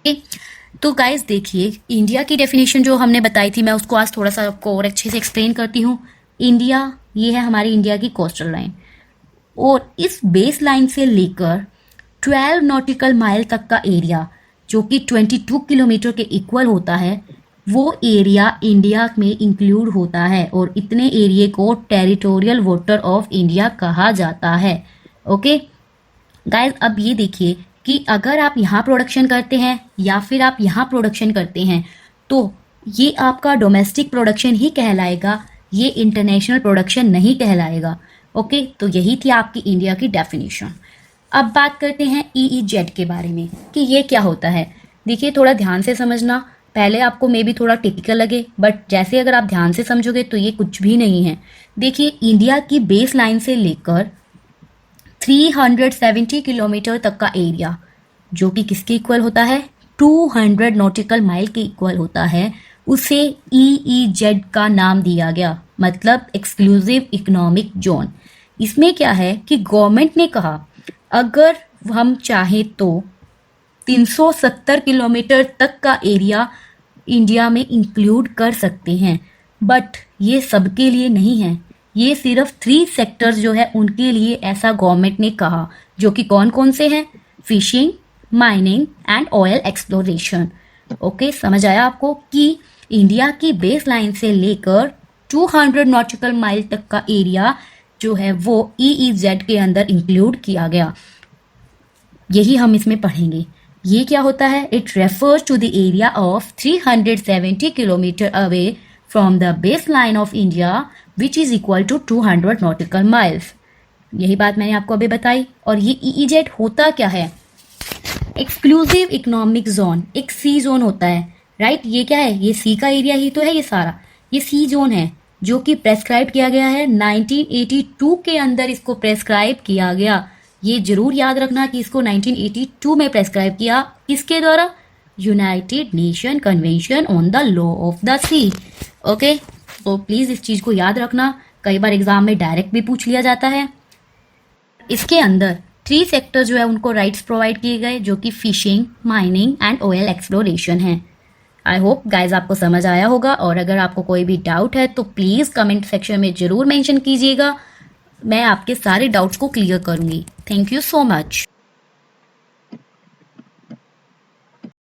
तो गाइस देखिए, इंडिया की डेफिनेशन जो हमने बताई थी, मैं उसको आज थोड़ा सा आपको और अच्छे से एक्सप्लेन करती हूँ। इंडिया, ये है हमारी इंडिया की कोस्टल लाइन, और इस बेस लाइन से लेकर 12 नॉटिकल माइल तक का एरिया, जो कि 22 किलोमीटर के इक्वल होता है, वो एरिया इंडिया में इंक्लूड होता है, और इतने एरिया को टेरिटोरियल वाटर ऑफ इंडिया कहा जाता है। ओके गाइस, अब ये देखिए कि अगर आप यहाँ प्रोडक्शन करते हैं या फिर आप यहाँ प्रोडक्शन करते हैं, तो ये आपका डोमेस्टिक प्रोडक्शन ही कहलाएगा, ये इंटरनेशनल प्रोडक्शन नहीं कहलाएगा। ओके, तो यही थी आपकी इंडिया की डेफिनेशन। अब बात करते हैं EEZ के बारे में कि ये क्या होता है। देखिए, थोड़ा ध्यान से समझना, पहले आपको मे बी थोड़ा टिपिकल लगे, बट जैसे अगर आप ध्यान से समझोगे तो ये कुछ भी नहीं है। देखिए, इंडिया की बेस लाइन से लेकर 370 किलोमीटर तक का एरिया, जो कि किसके इक्वल होता है, 200 नॉटिकल माइल के इक्वल होता है, उसे EEZ का नाम दिया गया, मतलब एक्सक्लूसिव इकोनॉमिक जोन। इसमें क्या है कि गवर्नमेंट ने कहा अगर हम चाहें तो 370 किलोमीटर तक का एरिया इंडिया में इंक्लूड कर सकते हैं, बट ये सबके लिए नहीं है, ये सिर्फ 3 सेक्टर्स जो है उनके लिए ऐसा गवर्नमेंट ने कहा, जो कि कौन कौन से हैं, fishing, mining and oil exploration. Okay, समझ आया आपको कि इंडिया की बेस लाइन से लेकर 200 नॉटिकल माइल तक का एरिया जो है वो EEZ के अंदर इंक्लूड किया गया। यही हम इसमें पढ़ेंगे। ये क्या होता है, it refers to the area of 370 kilometre away from the base line of India which is equal to 200 nautical miles. यही बात मैंने आपको अभी बताई। और ये EEZ होता क्या है, एक्सक्लूसिव इकोनॉमिक जोन, एक सी जोन होता है, राइट। ये क्या है, ये सी का एरिया ही तो है, ये सारा ये सी जोन है, जो कि प्रेस्क्राइब किया गया है 1982 के अंदर, इसको प्रेस्क्राइब किया गया। ये जरूर याद रखना कि इसको 1982 में प्रेस्क्राइब किया, किसके द्वारा, United Nation convention on the law of the sea. Okay, तो प्लीज इस चीज को याद रखना, कई बार एग्जाम में डायरेक्ट भी पूछ लिया जाता है। इसके अंदर 3 सेक्टर जो है उनको राइट्स प्रोवाइड किए गए, जो कि fishing, mining and oil exploration है। आई होप गाइज आपको समझ आया होगा, और अगर आपको कोई भी डाउट है तो प्लीज़ कमेंट सेक्शन में ज़रूर मेंशन कीजिएगा, मैं आपके सारे डाउट्स को क्लियर करूँगी। Thank you so much.